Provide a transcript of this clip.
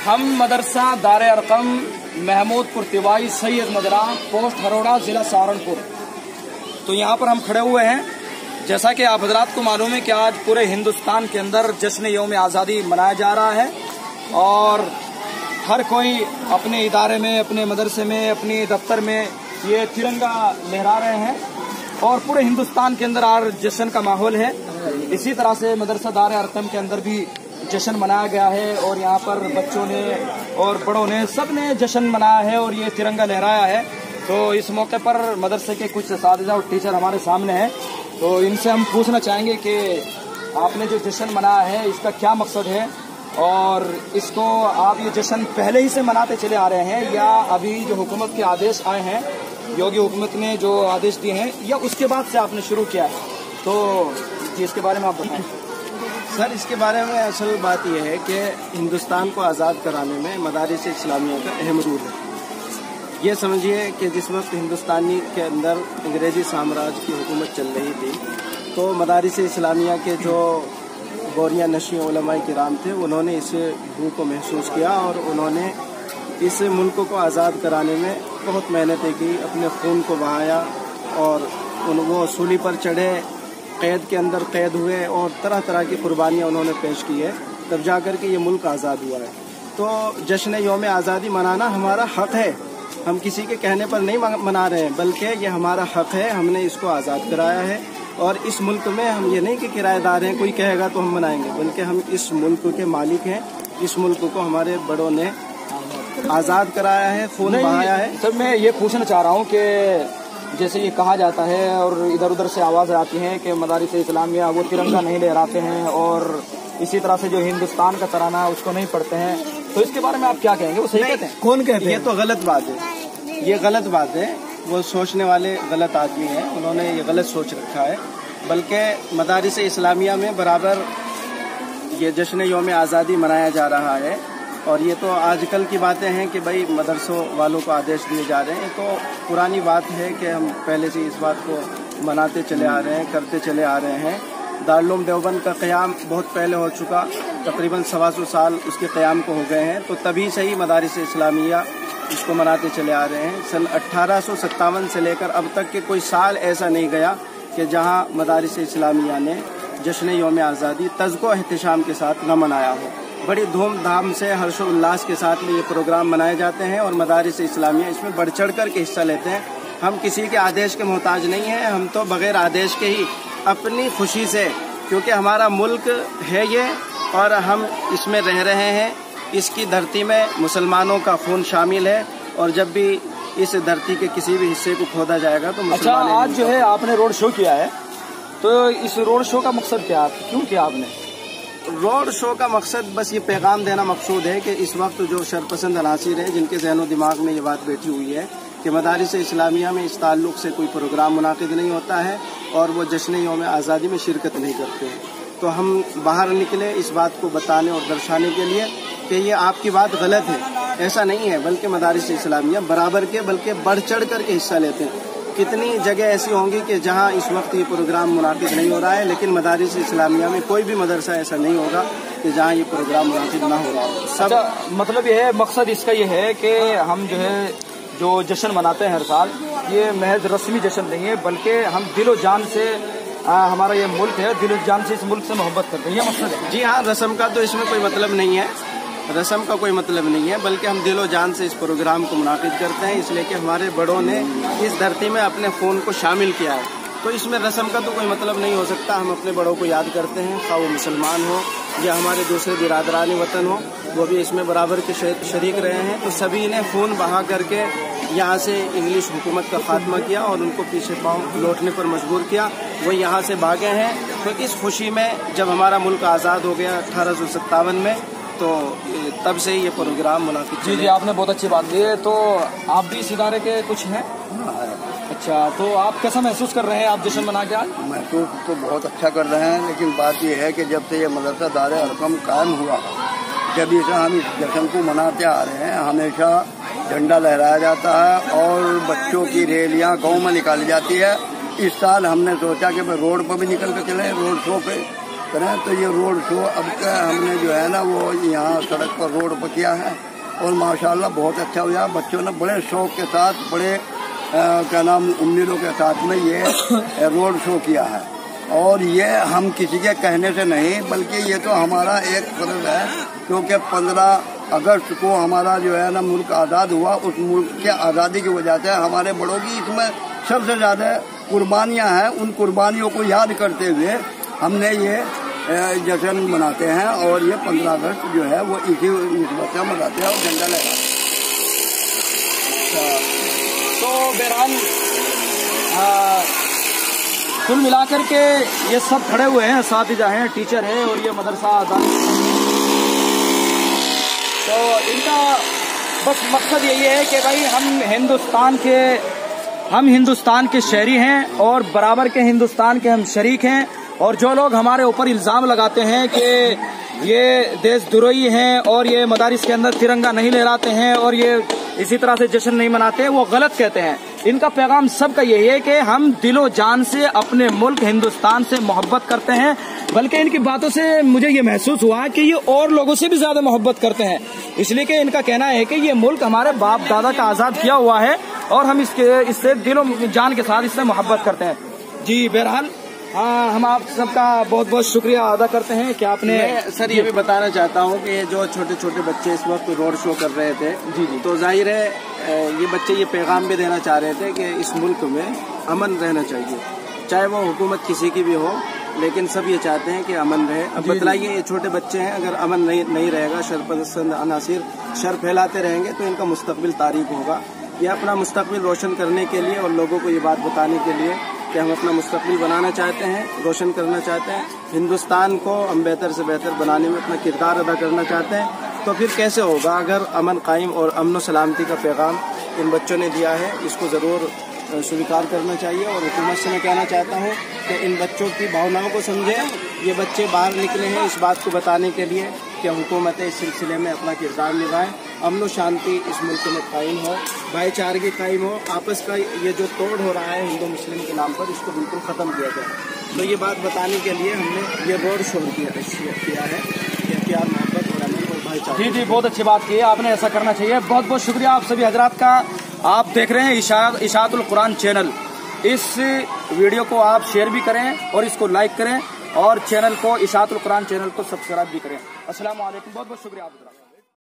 हम मदरसा दारे Arkham Mahmudpur तिवाई Syed मजरा post Haroda जिला सहारनपुर। तो यहाँ पर हम खड़े हुए हैं। जैसा कि आप हजरात को मालूम है कि आज पूरे हिंदुस्तान के अंदर जश्न यौम आज़ादी मनाया जा रहा है और हर कोई अपने इदारे में, अपने मदरसे में, अपने दफ्तर में ये तिरंगा लहरा रहे हैं और पूरे हिंदुस्तान के अंदर आज जश्न का माहौल है। इसी तरह से मदरसा दारे अरकम के अंदर भी जश्न मनाया गया है और यहाँ पर बच्चों ने और बड़ों ने सब ने जश्न मनाया है और ये तिरंगा लहराया है। तो इस मौके पर मदरसे के कुछ असातिज़ा और टीचर हमारे सामने हैं, तो इनसे हम पूछना चाहेंगे कि आपने जो जश्न मनाया है इसका क्या मकसद है और इसको आप ये जश्न पहले ही से मनाते चले आ रहे हैं या अभी जो हुकूमत के आदेश आए हैं, योगी हुकूमत ने जो आदेश दिए हैं, या उसके बाद से आपने शुरू किया है? तो जी इसके बारे में आप बताएं। सर, इसके बारे में असल बात यह है कि हिंदुस्तान को आज़ाद कराने में मदारिस इस्लामिया का अहम रोल है। ये समझिए कि जिस वक्त हिंदुस्तानी के अंदर अंग्रेज़ी साम्राज्य की हुकूमत चल रही थी तो मदारिस इस्लामिया के जो गौरिया नशी उलमाए किराम थे उन्होंने इस भूख को महसूस किया और उन्होंने इस मुल्क को आज़ाद कराने में बहुत मेहनतें की, अपने खून को बहाया और वो सूली पर चढ़े, कैद के अंदर कैद हुए और तरह तरह की कुर्बानियाँ उन्होंने पेश की है, तब जाकर के ये मुल्क आज़ाद हुआ है। तो जश्न यौम आज़ादी मनाना हमारा हक़ है, हम किसी के कहने पर नहीं मना रहे हैं, बल्कि ये हमारा हक़ है। हमने इसको आज़ाद कराया है और इस मुल्क में हम ये नहीं कि किराएदार हैं, कोई कहेगा तो हम मनाएंगे, बल्कि हम इस मुल्क के मालिक हैं। इस मुल्क को हमारे बड़ों ने आज़ाद कराया है, खून बहाया है। सर, मैं ये पूछना चाह रहा हूँ कि जैसे ये कहा जाता है और इधर उधर से आवाज़ आती है कि मदारिस इस्लामिया वो तिरंगा नहीं लहराते हैं और इसी तरह से जो हिंदुस्तान का तराना है उसको नहीं पढ़ते हैं, तो इसके बारे में आप क्या कहेंगे? वो सही कहते हैं? कौन कहते हैं? ये तो गलत बात है, ये गलत बात है। वो सोचने वाले गलत आदमी हैं, उन्होंने ये गलत सोच रखा है। बल्कि मदारिस इस्लामिया में बराबर ये जश्न यौम आज़ादी मनाया जा रहा है और ये तो आजकल की बातें हैं कि भाई मदरसों वालों को आदेश दिए जा रहे हैं। तो पुरानी बात है कि हम पहले से इस बात को मनाते चले आ रहे हैं, करते चले आ रहे हैं। दारुल उलूम देवबंद का क़याम बहुत पहले हो चुका, तकरीबन 125 साल उसके क़याम को हो गए हैं, तो तभी से ही मदारिस इस्लामिया इसको मनाते चले आ रहे हैं। सन 1857 से लेकर अब तक के कोई साल ऐसा नहीं गया कि जहाँ मदारिस इस्लामिया ने जश्न यौम आज़ादी तज़्को एहतिशाम के साथ न मनाया हो। बड़ी धूमधाम से हर्षोल्लास के साथ में ये प्रोग्राम मनाए जाते हैं और मदारिस इस्लामिया इसमें बढ़ चढ़ कर के हिस्सा लेते हैं। हम किसी के आदेश के मोहताज नहीं हैं, हम तो बगैर आदेश के ही अपनी खुशी से, क्योंकि हमारा मुल्क है ये और हम इसमें रह रहे हैं, इसकी धरती में मुसलमानों का खून शामिल है और जब भी इस धरती के किसी भी हिस्से को खोदा जाएगा तो मुसलमान। अच्छा, आज जो है आपने रोड शो किया है, तो इस रोड शो का मकसद क्या है, क्यों किया आपने? रोड शो का मकसद बस ये पैगाम देना मकसूद है कि इस वक्त जो शरपसंद अनासिर हैं जिनके ज़हन व दिमाग में ये बात बैठी हुई है कि मदारिस इस्लामिया में इस ताल्लुक़ से कोई प्रोग्राम मुनाकिद नहीं होता है और वो जश्न यौम आज़ादी में शिरकत नहीं करते हैं, तो हम बाहर निकले इस बात को बताने और दर्शाने के लिए कि ये आपकी बात गलत है। ऐसा नहीं है, बल्कि मदारिस इस्लामिया बराबर के बल्कि बढ़ चढ़ कर के हिस्सा लेते हैं। कितनी जगह ऐसी होंगी कि जहां इस वक्त ये प्रोग्राम मुनाकिद नहीं हो रहा है, लेकिन मदारिस इस्लामिया में कोई भी मदरसा ऐसा नहीं होगा कि जहां ये प्रोग्राम मुनाकिद ना हो रहा हो। सब मतलब ये है, मकसद इसका ये है कि हम जो है जो जश्न मनाते हैं हर साल, ये महज रस्मी जश्न नहीं है, बल्कि हम दिलो जान से हमारा ये मुल्क है, दिलो जान से इस मुल्क से मोहब्बत करते हैं, ये मकसद है। जी हाँ, रस्म का तो इसमें कोई मतलब नहीं है, रस्म का कोई मतलब नहीं है, बल्कि हम दिलो जान से इस प्रोग्राम को मुनाकिद करते हैं, इसलिए कि हमारे बड़ों ने इस धरती में अपने खून को शामिल किया है। तो इसमें रस्म का तो कोई मतलब नहीं हो सकता। हम अपने बड़ों को याद करते हैं, खा वो मुसलमान हो या हमारे दूसरे बिरादरान वतन हो, वो भी इसमें बराबर के शरीक रहे हैं। तो सभी ने खून बहा करके यहाँ से इंग्लिश हुकूमत का खात्मा किया और उनको पीछे पाँव लौटने पर मजबूर किया, वो यहाँ से भागे हैं। तो इस खुशी में जब हमारा मुल्क आज़ाद हो गया 1857 में, तो तब से ही ये प्रोग्राम मुनाकिद। जी जी, आपने बहुत अच्छी बात की है। तो आप भी इस इदारे के कुछ हैं? अच्छा, तो आप कैसा महसूस कर रहे हैं आप जश्न मना के आज? महसूस तो बहुत अच्छा कर रहे हैं, लेकिन बात यह है कि जब से ये मदरसा दारे अरकम कायम हुआ, जब से हम इस जश्न को मनाते आ रहे हैं, हमेशा झंडा लहराया जाता है और बच्चों की रैलियाँ गाँव में निकाली जाती है। इस साल हमने सोचा कि रोड पर भी निकल कर चले, रोड शो पे करें। तो ये रोड शो अब हमने जो है ना वो यहाँ सड़क पर रोड पर किया है और माशाल्लाह बहुत अच्छा हुआ। बच्चों ने बड़े शौक के साथ, बड़े क्या नाम उम्मीदों के साथ में ये रोड शो किया है। और ये हम किसी के कहने से नहीं, बल्कि ये तो हमारा एक फर्ज है, क्योंकि 15 अगस्त को हमारा जो है ना मुल्क आज़ाद हुआ। उस मुल्क के आज़ादी की वजह से हमारे बड़ों की इसमें सबसे ज़्यादा कुर्बानियाँ हैं। उन कुर्बानियों को याद करते हुए हमने ये जश्न मनाते हैं और ये 15 अगस्त जो है वो इसी निस्बत से मनाते हैं और झंडा लहराते हैं। तो बहरहाल कुल मिलाकर के ये सब खड़े हुए हैं, साथीजा हैं, टीचर है और ये मदरसा तो इनका बस मकसद यही है कि भाई हम हिंदुस्तान के शहरी हैं और बराबर के हिंदुस्तान के हम शरीक हैं। और जो लोग हमारे ऊपर इल्ज़ाम लगाते हैं कि ये देशद्रोही हैं और ये मदारिस के अंदर तिरंगा नहीं लहराते हैं और ये इसी तरह से जश्न नहीं मनाते हैं, वो गलत कहते हैं। इनका पैगाम सबका यही है कि हम दिलो जान से अपने मुल्क हिंदुस्तान से मोहब्बत करते हैं। बल्कि इनकी बातों से मुझे ये महसूस हुआ कि ये और लोगों से भी ज्यादा मोहब्बत करते हैं, इसलिए कि इनका कहना है कि ये मुल्क हमारे बाप दादा का आजाद किया हुआ है और हम इससे दिलो जान के साथ इससे मोहब्बत करते हैं। जी बहरहाल हम आप सबका बहुत बहुत शुक्रिया अदा करते हैं कि आपने। सर ये भी बताना चाहता हूँ कि जो छोटे छोटे बच्चे इस वक्त रोड शो कर रहे थे, जी तो जाहिर है ये बच्चे ये पैगाम भी देना चाह रहे थे कि इस मुल्क में अमन रहना चाहिए, चाहे वो हुकूमत किसी की भी हो, लेकिन सब ये चाहते हैं कि अमन रहे। अब बतलाइए, ये छोटे बच्चे हैं, अगर अमन नहीं रहेगा, शरपसंद अनासिर शर फैलाते रहेंगे तो इनका मुस्तकबिल तारीक होगा। ये अपना मुस्तकबिल रोशन करने के लिए और लोगों को ये बात बताने के लिए कि हम अपना मुस्तकबिल बनाना चाहते हैं, रोशन करना चाहते हैं, हिंदुस्तान को हम बेहतर से बेहतर बनाने में अपना किरदार अदा करना चाहते हैं, तो फिर कैसे होगा अगर अमन कायम और अमन सलामती का पैगाम इन बच्चों ने दिया है। इसको ज़रूर स्वीकार करना चाहिए। और हुकूमत से मैं कहना चाहता हूँ कि इन बच्चों की भावनाओं को समझें। ये बच्चे बाहर निकले हैं इस बात को बताने के लिए कि हुकूमत इस सिलसिले में अपना किरदार निभाएं, अमन शांति इस मुल्क में कायम हो, भाईचारगी कायम हो, आपस का ये जो तोड़ हो रहा है हिंदू मुस्लिम के नाम पर, इसको बिल्कुल ख़त्म किया जाए। तो ये बात बताने के लिए हमने ये रोड शो किया है कि प्यार मोहब्बत और अमन और भाईचारा। जी बहुत अच्छी बात की है आपने, ऐसा करना चाहिए। बहुत बहुत शुक्रिया आप सभी हजरात का। आप देख रहे हैं इशाअतुल कुरान चैनल। इस वीडियो को आप शेयर भी करें और इसको लाइक करें और चैनल को इशाअतुल कुरान चैनल को सब्सक्राइब भी करें। अस्सलाम वालेकुम, बहुत बहुत शुक्रिया आप।